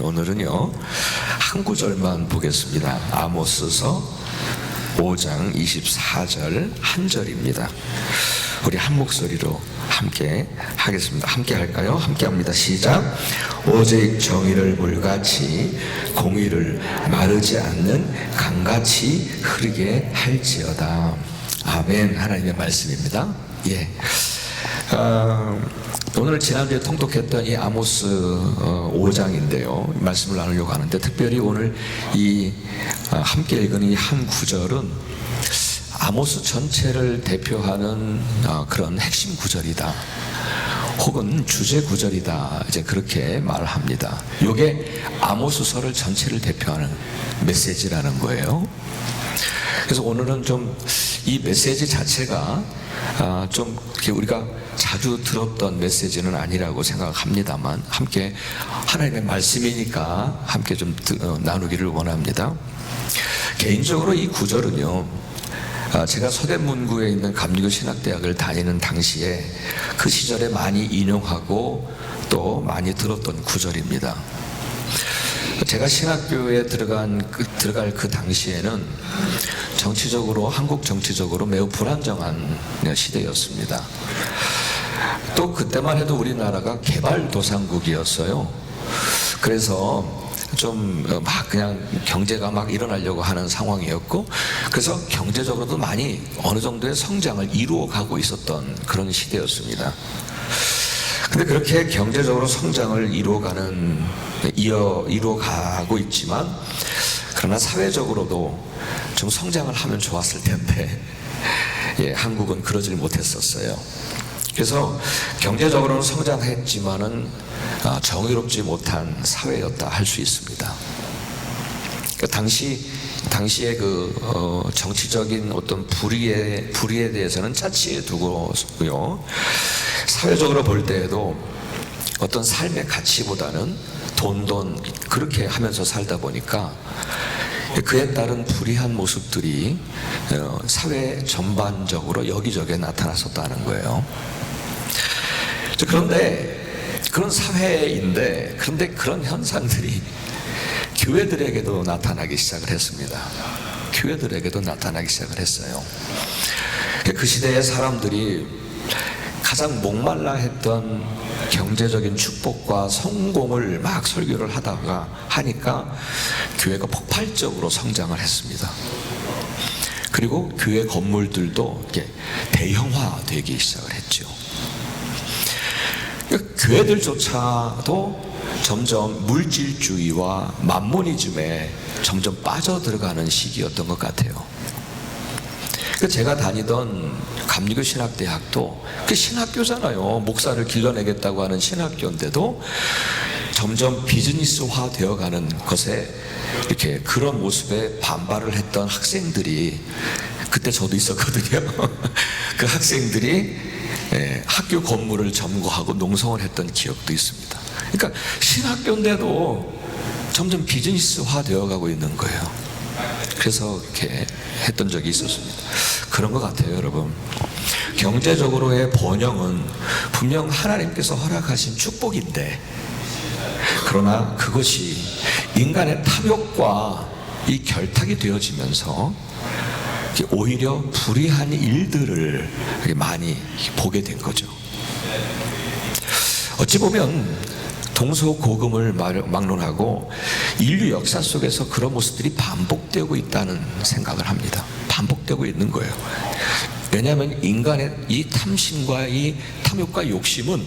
오늘은요 한 구절만 보겠습니다. 아모스서 5장 24절 한 절입니다. 우리 한 목소리로 함께 하겠습니다. 함께 할까요? 함께 합니다. 시작. 오직 정의를 물같이 공의를 마르지 않는 강같이 흐르게 할지어다. 아멘. 하나님의 말씀입니다. 예. 오늘 지난주에 통독했던 이 아모스 5장인데요 말씀을 나누려고 하는데, 특별히 오늘 이 함께 읽은 이 한 구절은 아모스 전체를 대표하는 그런 핵심 구절이다, 혹은 주제 구절이다, 이제 그렇게 말합니다. 이게 아모스서를 전체를 대표하는 메시지라는 거예요. 그래서 오늘은 좀 이 메시지 자체가 좀 우리가 자주 들었던 메시지는 아니라고 생각합니다만, 함께 하나님의 말씀이니까 함께 좀 나누기를 원합니다. 개인적으로 이 구절은요, 제가 서대문구에 있는 감리교 신학대학을 다니는 당시에 그 시절에 많이 인용하고 또 많이 들었던 구절입니다. 제가 신학교에 들어갈 그 당시에는 정치적으로, 한국 정치적으로 매우 불안정한 시대였습니다. 또 그때만 해도 우리나라가 개발도상국이었어요. 그래서 좀 막 그냥 경제가 막 일어나려고 하는 상황이었고, 그래서 경제적으로도 많이 어느 정도의 성장을 이루어가고 있었던 그런 시대였습니다. 근데 그렇게 경제적으로 성장을 이루어가고 있지만, 그러나 사회적으로도 좀 성장을 하면 좋았을 텐데, 예, 한국은 그러질 못했었어요. 그래서 경제적으로는 성장했지만은 정의롭지 못한 사회였다 할 수 있습니다. 당시에 정치적인 어떤 불의에 대해서는 차치해 두고요, 사회적으로 볼 때에도 어떤 삶의 가치보다는 돈 그렇게 하면서 살다 보니까 그에 따른 불의한 모습들이 사회 전반적으로 여기저기에 나타났었다는 거예요. 그런데 그런 사회인데, 그런데 그런 현상들이 교회들에게도 나타나기 시작을 했습니다. 교회들에게도 나타나기 시작을 했어요. 그 시대의 사람들이 가장 목말라 했던 경제적인 축복과 성공을 막 설교를 하니까 교회가 폭발적으로 성장을 했습니다. 그리고 교회 건물들도 이렇게 대형화되기 시작을 했죠. 교회들조차도 점점 물질주의와 만모니즘에 점점 빠져들어가는 시기였던 것 같아요. 제가 다니던 감리교 신학대학도 그 신학교잖아요. 목사를 길러내겠다고 하는 신학교인데도 점점 비즈니스화 되어가는 것에 이렇게 그런 모습에 반발을 했던 학생들이, 그때 저도 있었거든요. 그 학생들이 학교 건물을 점거하고 농성을 했던 기억도 있습니다. 그러니까 신학교인데도 점점 비즈니스화 되어가고 있는 거예요. 그래서 이렇게 했던 적이 있었습니다. 그런 것 같아요, 여러분. 경제적으로의 번영은 분명 하나님께서 허락하신 축복인데, 그러나 그것이 인간의 탐욕과 이 결탁이 되어지면서 오히려 불의한 일들을 많이 보게 된 거죠. 어찌 보면 동서고금을 막론하고 인류 역사 속에서 그런 모습들이 반복되고 있다는 생각을 합니다. 반복되고 있는 거예요. 왜냐하면 인간의 이 탐심과 이 탐욕과 욕심은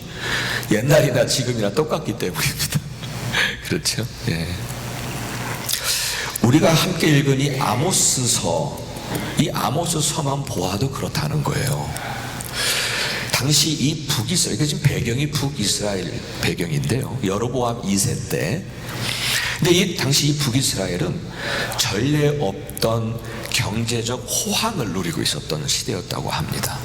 옛날이나 지금이나 똑같기 때문입니다. 그렇죠? 예. 우리가 함께 읽은 이 아모스서만 보아도 그렇다는 거예요. 당시 이 북이스라엘, 이게 지금 배경이 북이스라엘 배경인데요, 여로보암 2세 때. 근데 이 당시 이 북이스라엘은 전례 없던 경제적 호황을 누리고 있었던 시대였다고 합니다.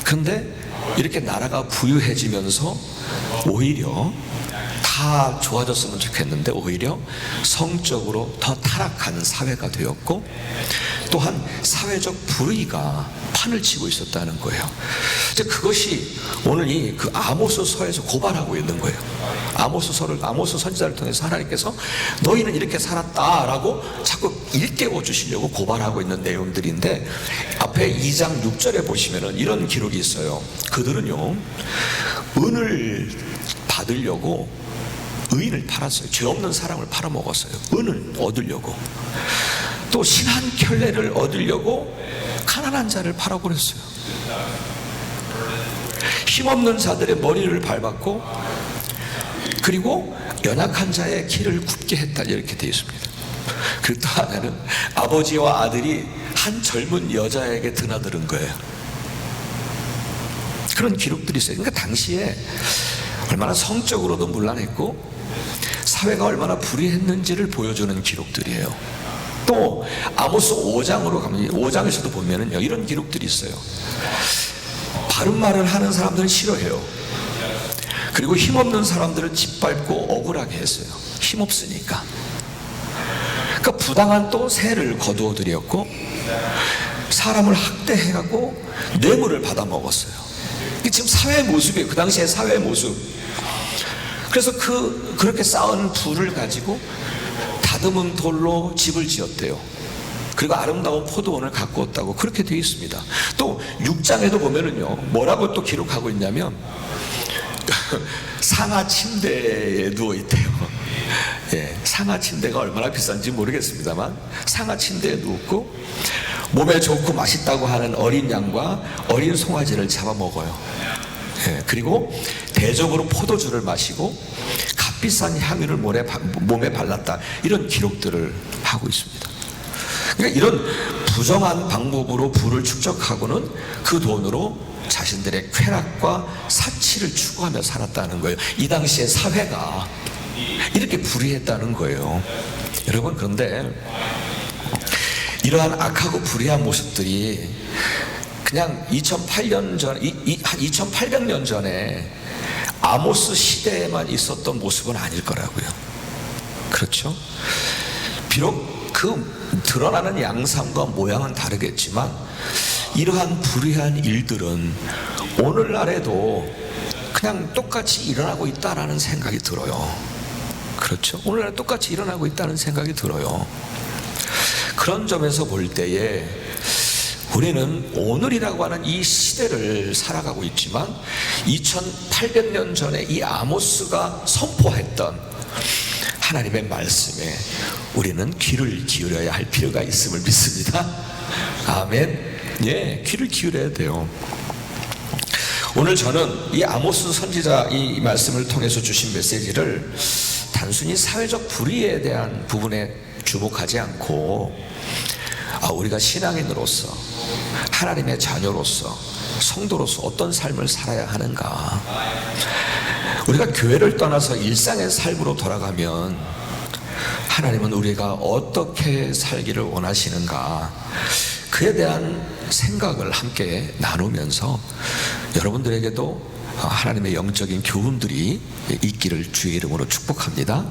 그런데 이렇게 나라가 부유해지면서 오히려 다 좋아졌으면 좋겠는데 오히려 성적으로 더 타락하는 사회가 되었고, 또한 사회적 불의가 판을 치고 있었다는 거예요. 이제 그것이 오늘 이 그 아모스서에서 고발하고 있는 거예요. 아모스 선지자를 통해서 하나님께서 너희는 이렇게 살았다라고 자꾸 일깨워 주시려고 고발하고 있는 내용들인데, 앞에 2장 6절에 보시면은 이런 기록이 있어요. 그들은요, 은을 받으려고 의인을 팔았어요. 죄 없는 사람을 팔아먹었어요. 은을 얻으려고. 또 신 한 켤레를 얻으려고 가난한 자를 팔아버렸어요. 힘없는 자들의 머리를 밟았고, 그리고 연약한 자의 길을 굽게 했다, 이렇게 되어 있습니다. 그리고 또 하나는 아버지와 아들이 한 젊은 여자에게 드나드는 거예요. 그런 기록들이 있어요. 그러니까 당시에 얼마나 성적으로도 문란했고 사회가 얼마나 불의했는지를 보여주는 기록들이에요. 또 아모스 5장으로 가면 5장에서도 보면은요, 이런 기록들이 있어요. 바른 말을 하는 사람들은 싫어해요. 그리고 힘없는 사람들을 짓밟고 억울하게 했어요. 힘없으니까. 그러니까 부당한 또 세를 거두어 드렸고, 사람을 학대해가고 뇌물을 받아 먹었어요. 이게 지금 사회의 모습이에요. 그 당시의 사회의 모습. 그래서 그렇게 쌓은 부를 가지고 다듬은 돌로 집을 지었대요. 그리고 아름다운 포도원을 가꾸었다고 그렇게 되어 있습니다. 또 6장에도 보면은요, 뭐라고 또 기록하고 있냐면 상하 침대에 누워 있대요. 예, 상하 침대가 얼마나 비싼지 모르겠습니다만 상하 침대에 누웠고, 몸에 좋고 맛있다고 하는 어린 양과 어린 송아지를 잡아먹어요. 예, 그리고 대적으로 포도주를 마시고 값비싼 향유를 몸에 발랐다, 이런 기록들을 하고 있습니다. 그러니까 이런 부정한 방법으로 부를 축적하고는 그 돈으로 자신들의 쾌락과 사치를 추구하며 살았다는 거예요. 이 당시의 사회가 이렇게 불의했다는 거예요. 여러분, 그런데 이러한 악하고 불의한 모습들이 그냥 2008년 전, 한 2800년 전에 아모스 시대에만 있었던 모습은 아닐 거라고요. 그렇죠? 비록 그 드러나는 양상과 모양은 다르겠지만 이러한 불의한 일들은 오늘날에도 그냥 똑같이 일어나고 있다라는 생각이 들어요. 그렇죠? 오늘날 똑같이 일어나고 있다는 생각이 들어요. 그런 점에서 볼 때에 우리는 오늘이라고 하는 이 시대를 살아가고 있지만 2800년 전에 이 아모스가 선포했던 하나님의 말씀에 우리는 귀를 기울여야 할 필요가 있음을 믿습니다. 아멘. 예, 귀를 기울여야 돼요. 오늘 저는 이 아모스 선지자 이 말씀을 통해서 주신 메시지를 단순히 사회적 불의에 대한 부분에 주목하지 않고, 우리가 신앙인으로서, 하나님의 자녀로서, 성도로서 어떤 삶을 살아야 하는가, 우리가 교회를 떠나서 일상의 삶으로 돌아가면 하나님은 우리가 어떻게 살기를 원하시는가, 그에 대한 생각을 함께 나누면서 여러분들에게도 하나님의 영적인 교훈들이 있기를 주의 이름으로 축복합니다.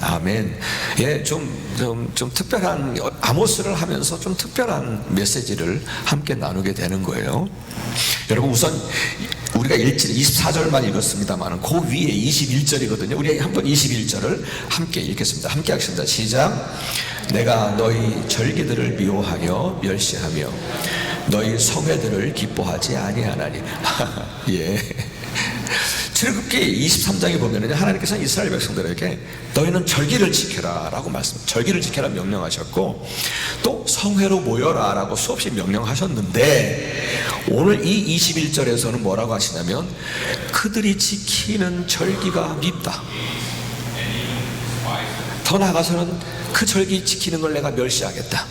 아멘. 예, 좀 특별한, 아모스를 하면서 좀 특별한 메시지를 함께 나누게 되는 거예요. 여러분, 우선 우리가 24절만 읽었습니다만 그 위에 21절이거든요. 우리 한번 21절을 함께 읽겠습니다. 함께 하겠습니다. 시작. 내가 너희 절기들을 미워하여 멸시하며 너희 성회들을 기뻐하지 아니하나니. 예. 출애굽기 23장에 보면은 하나님께서 이스라엘 백성들에게 너희는 절기를 지켜라 라고 절기를 지켜라 명령하셨고, 또 성회로 모여라 라고 수없이 명령하셨는데, 오늘 이 21절에서는 뭐라고 하시냐면 그들이 지키는 절기가 밉다. 더 나아가서는 그 절기 지키는 걸 내가 멸시하겠다.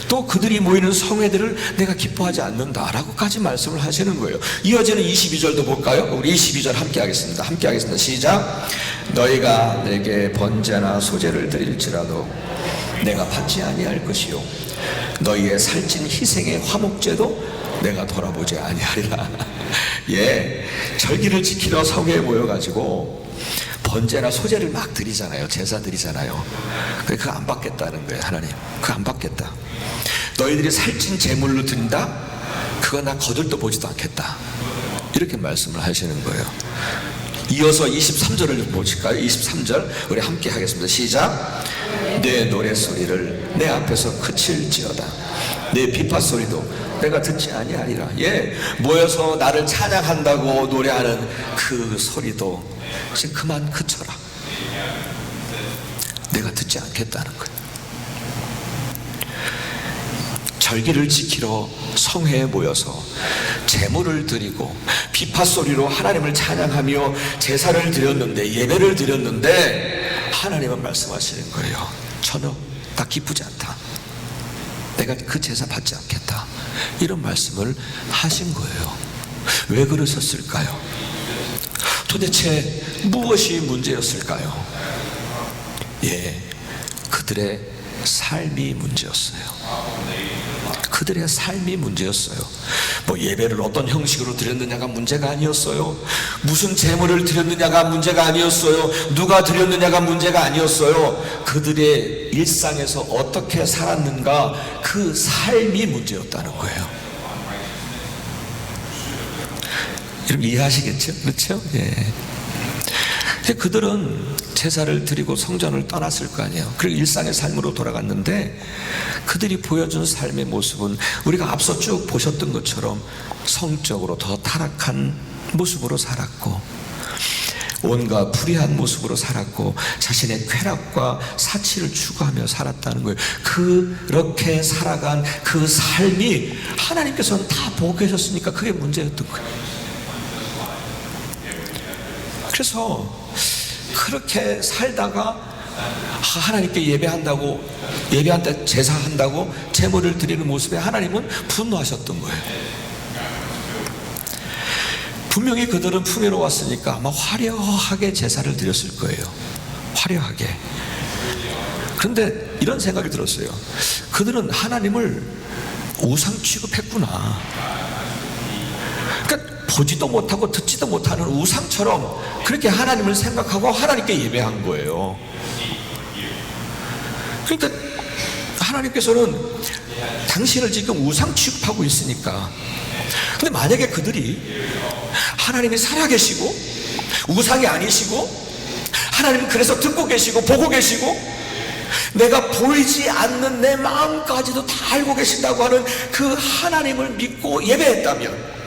또 그들이 모이는 성회들을 내가 기뻐하지 않는다라고까지 말씀을 하시는 거예요. 이어지는 22절도 볼까요? 우리 22절 함께 하겠습니다. 함께 하겠습니다. 시작. 너희가 내게 번제나 소제를 드릴지라도 내가 받지 아니할 것이요 너희의 살찐 희생의 화목제도 내가 돌아보지 아니하리라. 예, 절기를 지키러 성회에 모여가지고 번제나 소제를 막 드리잖아요. 제사 드리잖아요. 그거 안 받겠다는 거예요. 하나님, 그거 안 받겠다. 너희들이 살찐 제물로 드린다? 그거 나 거들떠 보지도 않겠다. 이렇게 말씀을 하시는 거예요. 이어서 23절을 보실까요? 23절 우리 함께 하겠습니다. 시작. 내 노래소리를 내 앞에서 그칠지어다. 내 비파소리도 내가 듣지 아니하리라. 예, 모여서 나를 찬양한다고 노래하는 그 소리도 이제 그만 그쳐라. 내가 듣지 않겠다는 거예요. 절기를 지키러 성회에 모여서 제물을 드리고 비파소리로 하나님을 찬양하며 제사를 드렸는데, 예배를 드렸는데 하나님은 말씀하시는 거예요. 전혀 나 기쁘지 않다. 내가 그 제사 받지 않겠다. 이런 말씀을 하신 거예요. 왜 그러셨을까요? 도대체 무엇이 문제였을까요? 예, 그들의 삶이 문제였어요. 그들의 삶이 문제였어요. 뭐 예배를 어떤 형식으로 드렸느냐가 문제가 아니었어요. 무슨 제물을 드렸느냐가 문제가 아니었어요. 누가 드렸느냐가 문제가 아니었어요. 그들의 일상에서 어떻게 살았는가, 그 삶이 문제였다는 거예요. 여러분 이해하시겠죠? 그렇죠? 예. 그들은 제사를 드리고 성전을 떠났을 거 아니에요. 그리고 일상의 삶으로 돌아갔는데 그들이 보여준 삶의 모습은 우리가 앞서 쭉 보셨던 것처럼 성적으로 더 타락한 모습으로 살았고, 온갖 불의한 모습으로 살았고, 자신의 쾌락과 사치를 추구하며 살았다는 거예요. 그렇게 살아간 그 삶이 하나님께서는 다 보고 계셨으니까 그게 문제였던 거예요. 그래서 그렇게 살다가 하나님께 예배한다, 제사한다고 제물을 드리는 모습에 하나님은 분노하셨던 거예요. 분명히 그들은 풍요로웠으니까 아마 화려하게 제사를 드렸을 거예요. 화려하게. 그런데 이런 생각이 들었어요. 그들은 하나님을 우상 취급했구나. 그러니까 보지도 못하고 듣지도 못하는 우상처럼 그렇게 하나님을 생각하고 하나님께 예배한 거예요. 그러니까 하나님께서는 당신을 지금 우상 취급하고 있으니까, 근데 만약에 그들이 하나님이 살아계시고 우상이 아니시고, 하나님은 그래서 듣고 계시고 보고 계시고 내가 보이지 않는 내 마음까지도 다 알고 계신다고 하는 그 하나님을 믿고 예배했다면,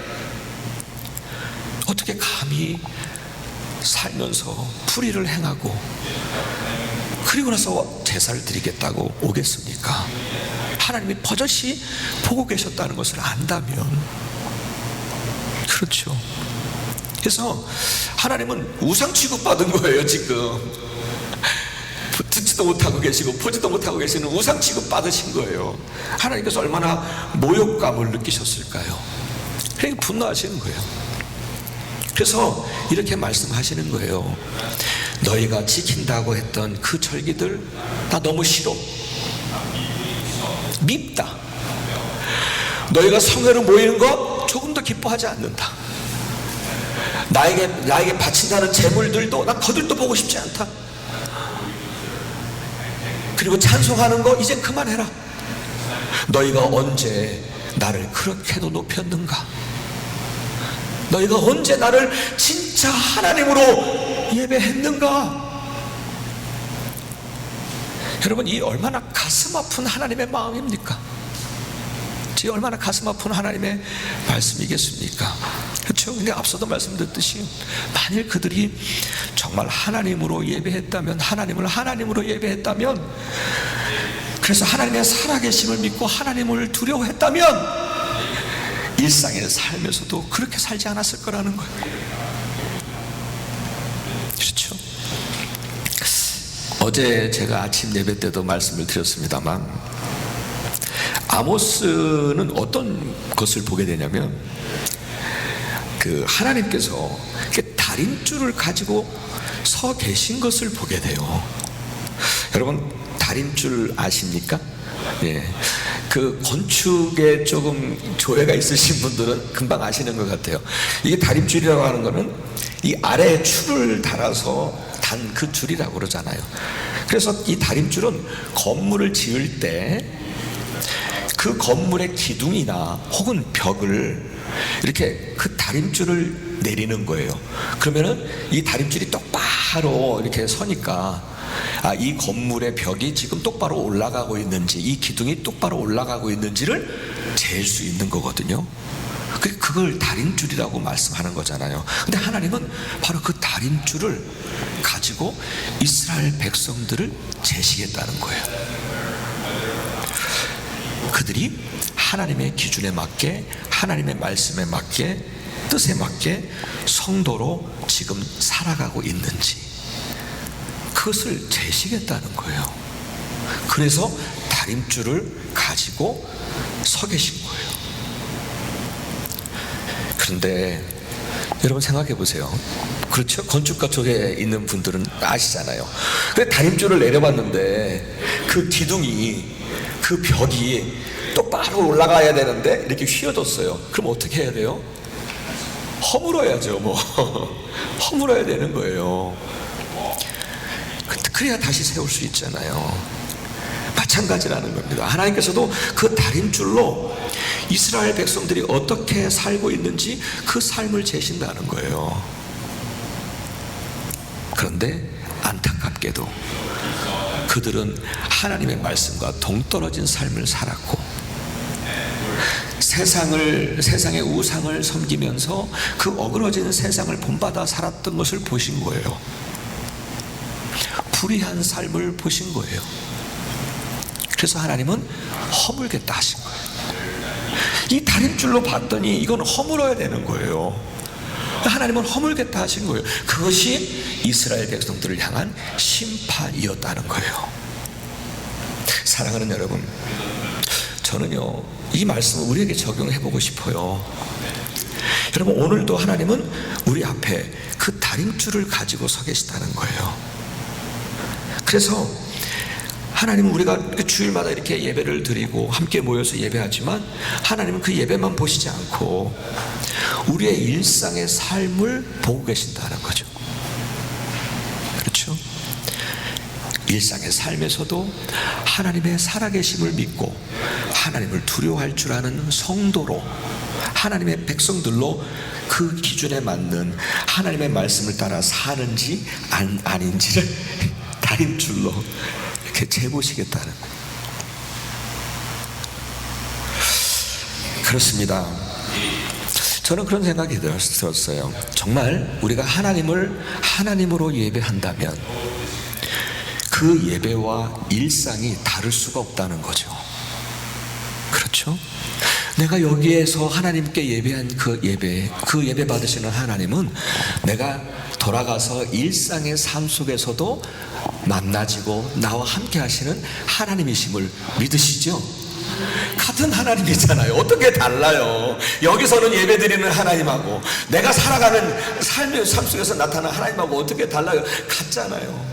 어떻게 감히 살면서 불의를 행하고 그리고 나서 제사를 드리겠다고 오겠습니까? 하나님이 버젓이 보고 계셨다는 것을 안다면. 그렇죠. 그래서 하나님은 우상 취급받은 거예요. 지금 듣지도 못하고 계시고 보지도 못하고 계시는 우상 취급받으신 거예요. 하나님께서 얼마나 모욕감을 느끼셨을까요? 그러니까 분노하시는 거예요. 그래서 이렇게 말씀하시는 거예요. 너희가 지킨다고 했던 그 절기들 나 너무 싫어, 밉다. 너희가 성회로 모이는 거 조금 더 기뻐하지 않는다. 나에게 바친다는 제물들도 나 거들떠 보고 싶지 않다. 그리고 찬송하는 거 이제 그만해라. 너희가 언제 나를 그렇게도 높였는가? 너희가 언제 나를 진짜 하나님으로 예배했는가? 여러분, 이 얼마나 가슴 아픈 하나님의 마음입니까? 이 얼마나 가슴 아픈 하나님의 말씀이겠습니까? 그렇죠? 근데 앞서도 말씀드렸듯이 만일 그들이 정말 하나님으로 예배했다면, 하나님을 하나님으로 예배했다면, 그래서 하나님의 살아계심을 믿고 하나님을 두려워했다면 일상의 삶에서도 그렇게 살지 않았을 거라는 거예요. 그렇죠? 어제 제가 아침 예배 때도 말씀을 드렸습니다만, 아모스는 어떤 것을 보게 되냐면, 그 하나님께서 다림줄을 가지고 서 계신 것을 보게 돼요. 여러분, 다림줄 아십니까? 예. 그 건축에 조금 조예가 있으신 분들은 금방 아시는 것 같아요. 이게 다림줄이라고 하는 거는 이 아래에 줄을 달아서 단 그 줄이라고 그러잖아요. 그래서 이 다림줄은 건물을 지을 때 그 건물의 기둥이나 혹은 벽을 이렇게 그 다림줄을 내리는 거예요. 그러면은 이 다림줄이 똑바로 이렇게 서니까 이 건물의 벽이 지금 똑바로 올라가고 있는지, 이 기둥이 똑바로 올라가고 있는지를 잴 수 있는 거거든요. 그걸 다림줄이라고 말씀하는 거잖아요. 근데 하나님은 바로 그 다림줄을 가지고 이스라엘 백성들을 재시겠다는 거예요. 그들이 하나님의 기준에 맞게, 하나님의 말씀에 맞게, 뜻에 맞게 성도로 지금 살아가고 있는지 그것을 재시겠다는 거예요. 그래서 다림줄을 가지고 서 계신 거예요. 그런데 여러분 생각해 보세요. 그렇죠? 건축가 쪽에 있는 분들은 아시잖아요. 근데 다림줄을 내려봤는데 그 기둥이, 그 벽이 똑바로 올라가야 되는데 이렇게 휘어졌어요. 그럼 어떻게 해야 돼요? 허물어야죠. 허물어야 되는 거예요. 그래야 다시 세울 수 있잖아요. 마찬가지라는 겁니다. 하나님께서도 그 다림줄로 이스라엘 백성들이 어떻게 살고 있는지 그 삶을 재신다는 거예요. 그런데 안타깝게도 그들은 하나님의 말씀과 동떨어진 삶을 살았고, 세상의 우상을 섬기면서 그 어그러지는 세상을 본받아 살았던 것을 보신 거예요. 불의한 삶을 보신 거예요. 그래서 하나님은 허물겠다 하신 거예요. 이 다림줄로 봤더니 이건 허물어야 되는 거예요. 하나님은 허물겠다 하신 거예요. 그것이 이스라엘 백성들을 향한 심판이었다는 거예요. 사랑하는 여러분, 저는요 이 말씀을 우리에게 적용해 보고 싶어요. 여러분, 오늘도 하나님은 우리 앞에 그 다림줄을 가지고 서 계시다는 거예요. 그래서 하나님은 우리가 주일마다 이렇게 예배를 드리고 함께 모여서 예배하지만 하나님은 그 예배만 보시지 않고 우리의 일상의 삶을 보고 계신다는 거죠. 그렇죠? 일상의 삶에서도 하나님의 살아계심을 믿고 하나님을 두려워할 줄 아는 성도로, 하나님의 백성들로 그 기준에 맞는 하나님의 말씀을 따라 사는지 아닌지를 다림줄로 이렇게 재보시겠다는 거예요. 그렇습니다. 저는 그런 생각이 들었어요. 정말 우리가 하나님을 하나님으로 예배한다면 그 예배와 일상이 다를 수가 없다는 거죠. 그렇죠? 내가 여기에서 하나님께 예배한 그 예배 받으시는 하나님은 내가 돌아가서 일상의 삶 속에서도 만나지고 나와 함께 하시는 하나님이심을 믿으시죠? 같은 하나님이잖아요. 어떻게 달라요? 여기서는 예배드리는 하나님하고 내가 살아가는 삶 속에서 나타나는 하나님하고 어떻게 달라요? 같잖아요.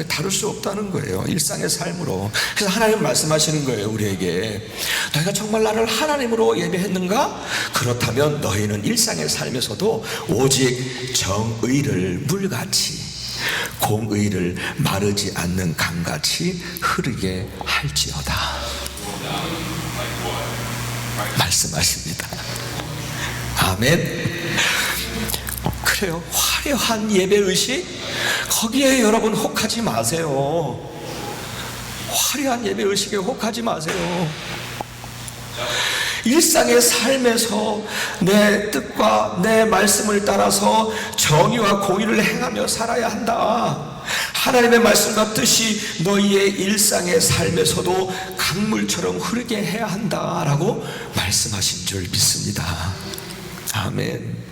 다를 수 없다는 거예요. 일상의 삶으로. 그래서 하나님 말씀하시는 거예요, 우리에게. 너희가 정말 나를 하나님으로 예배했는가? 그렇다면 너희는 일상의 삶에서도 오직 정의를 물같이, 공의를 마르지 않는 강같이 흐르게 할지어다 말씀하십니다. 아멘. 그래요. 화려한 예배의식, 거기에 여러분 혹하지 마세요. 화려한 예배의식에 혹하지 마세요. 일상의 삶에서 내 뜻과 내 말씀을 따라서 정의와 공의를 행하며 살아야 한다. 하나님의 말씀과 뜻이 너희의 일상의 삶에서도 강물처럼 흐르게 해야 한다라고 말씀하신 줄 믿습니다. 아멘.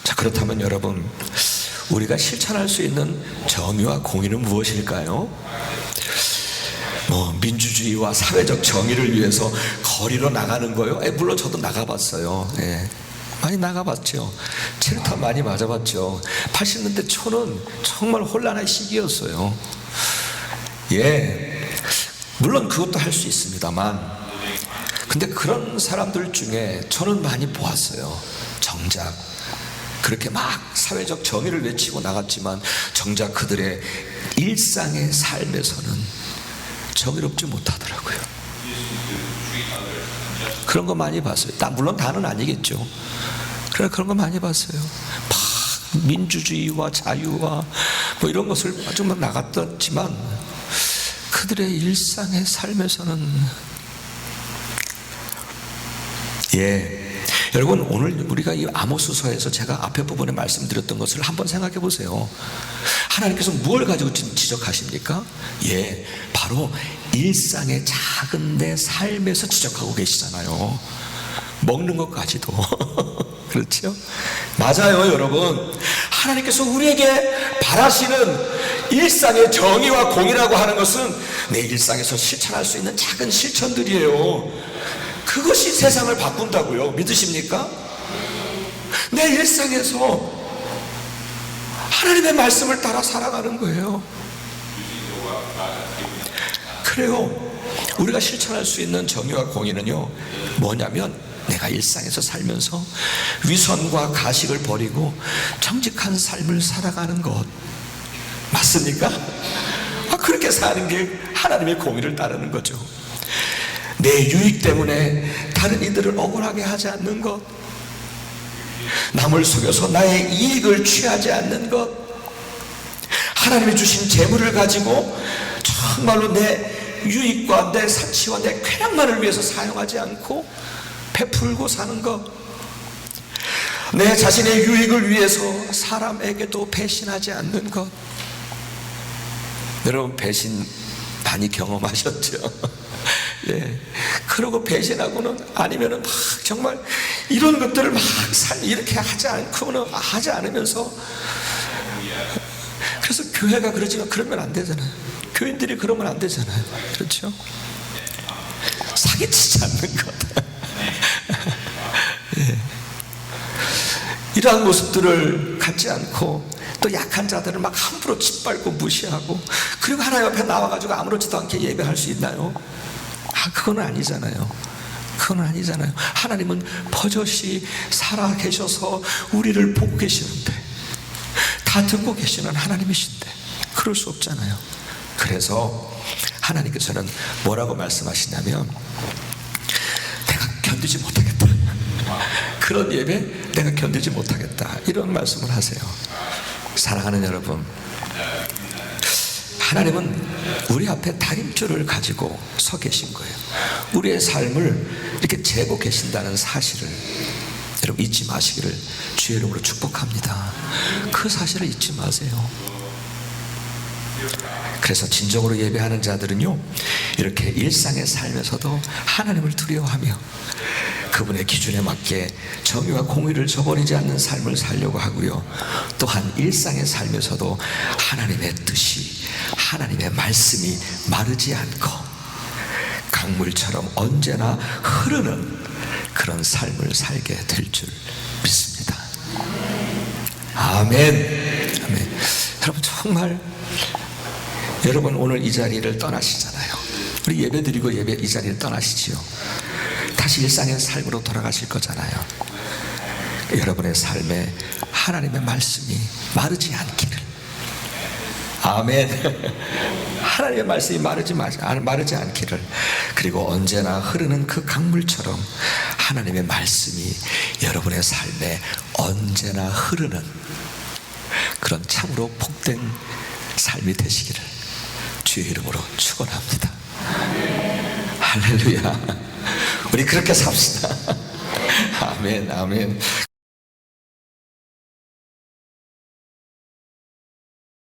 자, 그렇다면 여러분, 우리가 실천할 수 있는 정의와 공의는 무엇일까요? 민주주의와 사회적 정의를 위해서 거리로 나가는 거요? 물론 저도 나가봤어요. 많이 나가봤죠. 체류탄 많이 맞아봤죠. 80년대 초는 정말 혼란의 시기였어요. 물론 그것도 할 수 있습니다만, 근데 그런 사람들 중에 저는 많이 보았어요. 정작 그렇게 막 사회적 정의를 외치고 나갔지만 정작 그들의 일상의 삶에서는 정의롭지 못하더라고요. 그런 거 많이 봤어요. 물론 다는 아니겠죠. 그래, 그런 거 많이 봤어요. 막 민주주의와 자유와 뭐 이런 것을 정말 나갔지만 그들의 일상의 삶에서는 여러분, 오늘 우리가 이 아모스서에서 제가 앞에 부분에 말씀드렸던 것을 한번 생각해 보세요. 하나님께서 무엇을 가지고 지적하십니까? 바로 일상의 작은 내 삶에서 지적하고 계시잖아요. 먹는 것까지도. 그렇죠? 맞아요, 여러분. 하나님께서 우리에게 바라시는 일상의 정의와 공의라고 하는 것은 내 일상에서 실천할 수 있는 작은 실천들이에요. 그것이 세상을 바꾼다고요. 믿으십니까? 내 일상에서 하나님의 말씀을 따라 살아가는 거예요. 그래요. 우리가 실천할 수 있는 정의와 공의는요, 뭐냐면 내가 일상에서 살면서 위선과 가식을 버리고 정직한 삶을 살아가는 것. 맞습니까? 그렇게 사는 게 하나님의 공의를 따르는 거죠. 내 유익 때문에 다른 이들을 억울하게 하지 않는 것, 남을 속여서 나의 이익을 취하지 않는 것, 하나님이 주신 재물을 가지고 정말로 내 유익과 내 사치와 내 쾌락만을 위해서 사용하지 않고 베풀고 사는 것, 내 자신의 유익을 위해서 사람에게도 배신하지 않는 것. 여러분, 배신 많이 경험하셨죠? 그러고 배신하고는 아니면은 막 정말 이런 것들을 막 이렇게 하지 않으면서, 그래서 교회가 그러지만 그러면 안 되잖아요. 교인들이 그러면 안 되잖아요. 그렇죠? 사기치지 않는 것. 이러한 모습들을 갖지 않고 또 약한 자들을 막 함부로 짓밟고 무시하고, 그리고 하나님 앞에 나와가지고 아무렇지도 않게 예배할 수 있나요? 그건 아니잖아요. 그건 아니잖아요. 하나님은 버젓이 살아 계셔서 우리를 보고 계시는데, 다 듣고 계시는 하나님이신데 그럴 수 없잖아요. 그래서 하나님께서는 뭐라고 말씀하시냐면, 내가 견디지 못하겠다. 그런 예배 내가 견디지 못하겠다. 이런 말씀을 하세요. 사랑하는 여러분, 하나님은 우리 앞에 다림줄을 가지고 서 계신 거예요. 우리의 삶을 이렇게 재고 계신다는 사실을 여러분 잊지 마시기를 주의 이름으로 축복합니다. 그 사실을 잊지 마세요. 그래서 진정으로 예배하는 자들은요, 이렇게 일상의 삶에서도 하나님을 두려워하며 그분의 기준에 맞게 정의와 공의를 저버리지 않는 삶을 살려고 하고요, 또한 일상의 삶에서도 하나님의 뜻이, 하나님의 말씀이 마르지 않고 강물처럼 언제나 흐르는 그런 삶을 살게 될 줄 믿습니다. 아멘. 아멘. 여러분, 정말 여러분 오늘 이 자리를 떠나시잖아요. 우리 예배 드리고 이 자리를 떠나시지요. 다시 일상의 삶으로 돌아가실 거잖아요. 여러분의 삶에 하나님의 말씀이 마르지 않기를. 아멘. 하나님의 말씀이 마르지 않기를, 그리고 언제나 흐르는 그 강물처럼 하나님의 말씀이 여러분의 삶에 언제나 흐르는 그런 참으로 복된 삶이 되시기를 주의 이름으로 축원합니다. 할렐루야. 우리 그렇게 삽시다. 아멘, 아멘.